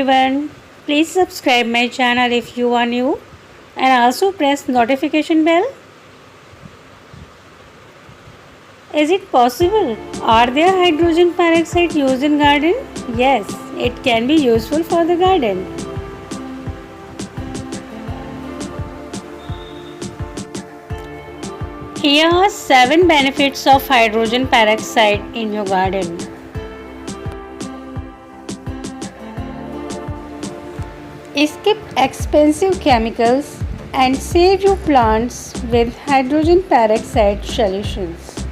everyone. Please subscribe my channel if you are new and also press notification bell. Is it possible? Are there hydrogen peroxide used in garden? Yes, it can be useful for the garden. Here are 7 benefits of hydrogen peroxide in your garden. Skip expensive chemicals and save your plants with hydrogen peroxide solutions.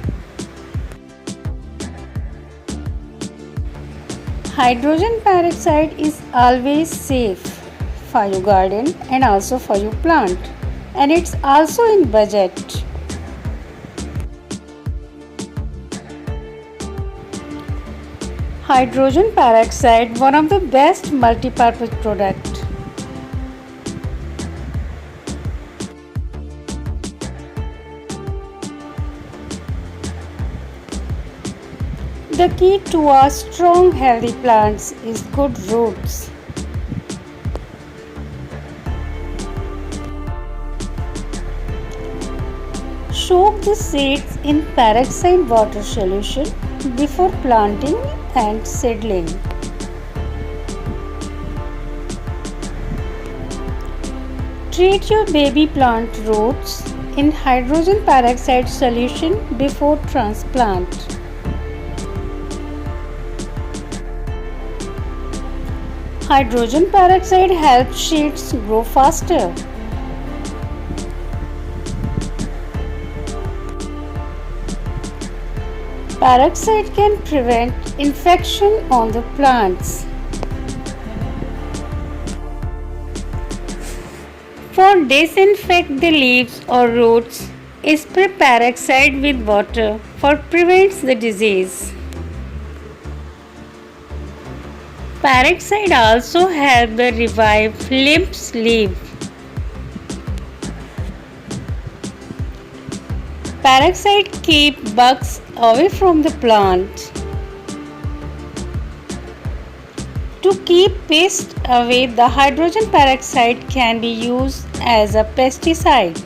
Hydrogen peroxide is always safe for your garden and also for your plant, and it's also in budget. Hydrogen peroxide, one of the best multi-purpose product. The key to our strong healthy plants is good roots. Soak the seeds in peroxide water solution before planting and seedling. Treat your baby plant roots in hydrogen peroxide solution before transplant. Hydrogen peroxide helps seeds grow faster. Peroxide can prevent infection on the plants. For disinfect the leaves or roots, spray peroxide with water for prevents the disease. Peroxide also help the revive limp leaf. Peroxide keep bugs away from the plant. To keep pests away, the hydrogen peroxide can be used as a pesticide.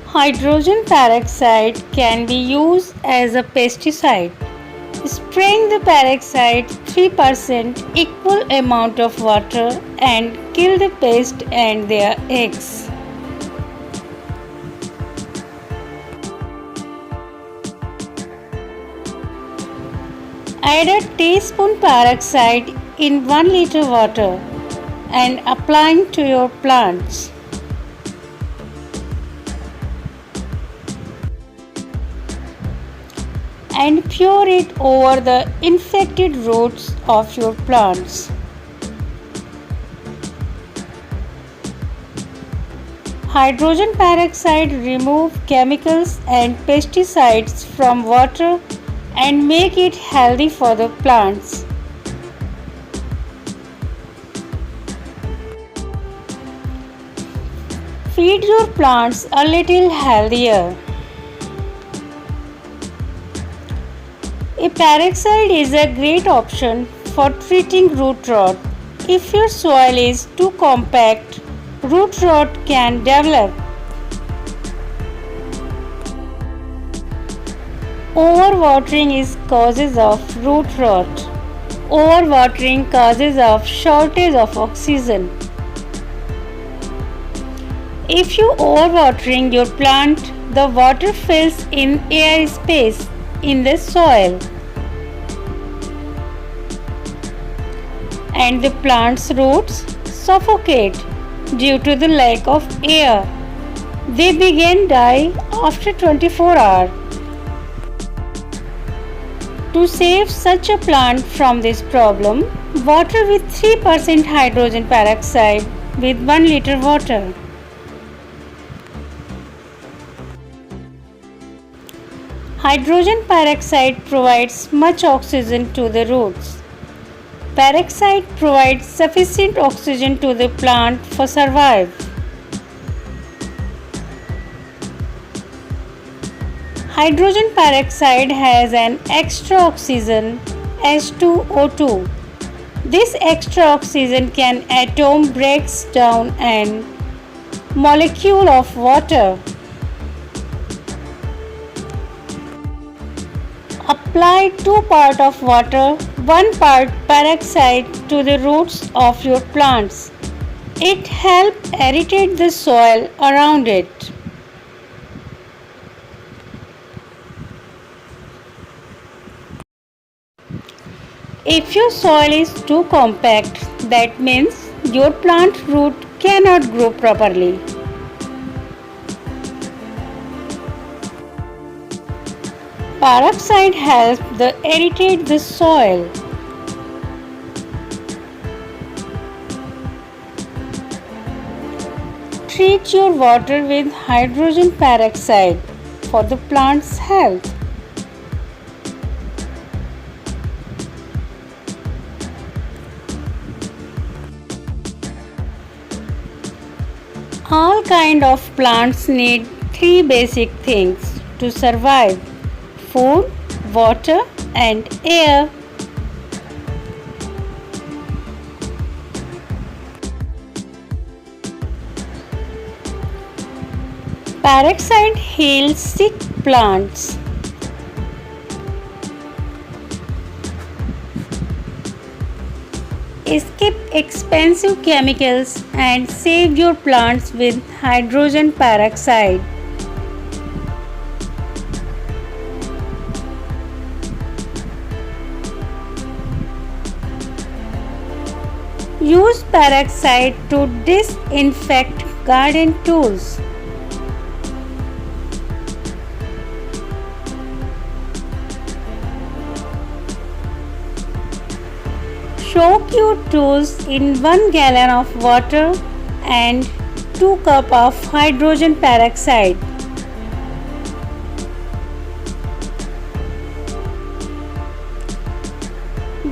Hydrogen peroxide can be used as a pesticide. Spraying the peroxide 3% equal amount of water and kill the pest and their eggs. Add a teaspoon peroxide in 1 liter water and applying to your plants. And pour it over the infected roots of your plants. Hydrogen peroxide remove chemicals and pesticides from water and make it healthy for the plants. Feed your plants a little healthier. A peroxide is a great option for treating root rot. If your soil is too compact, root rot can develop. Overwatering is causes of root rot. Overwatering causes of shortage of oxygen. If you overwatering your plant, the water fills in air space in the soil and the plant's roots suffocate due to the lack of air. They begin die after 24 hours. To save such a plant from this problem, water with 3% hydrogen peroxide with 1 liter water. Hydrogen peroxide provides much oxygen to the roots. Peroxide provides sufficient oxygen to the plant for survive. Hydrogen peroxide has an extra oxygen H2O2. This extra oxygen can atom breaks down an molecule of water. Apply 2 parts of water, 1 part peroxide to the roots of your plants. It helps aerate the soil around it. If your soil is too compact, that means your plant root cannot grow properly. Peroxide helps aerate the soil. Treat your water with hydrogen peroxide for the plant's health. All kinds of plants need 3 basic things to survive: food, water, and air. Peroxide heals sick plants. Skip expensive chemicals and save your plants with hydrogen peroxide. Use peroxide to disinfect garden tools. Soak your tools in 1 gallon of water and 2 cups of hydrogen peroxide.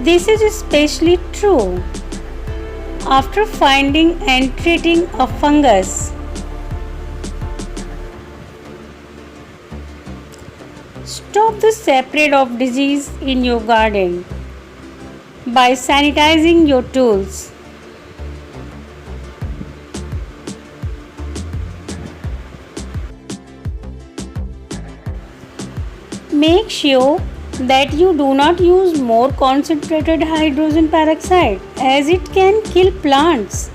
This is especially true after finding and treating a fungus. Stop the spread of disease in your garden by sanitizing your tools. Make sure that you do not use more concentrated hydrogen peroxide as it can kill plants.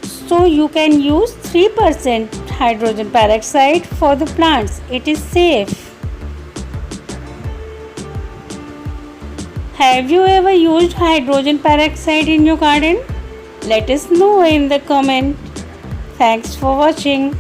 So you can use 3% hydrogen peroxide for the plants. It is safe. Have you ever used hydrogen peroxide in your garden? Let us know in the comment. Thanks for watching.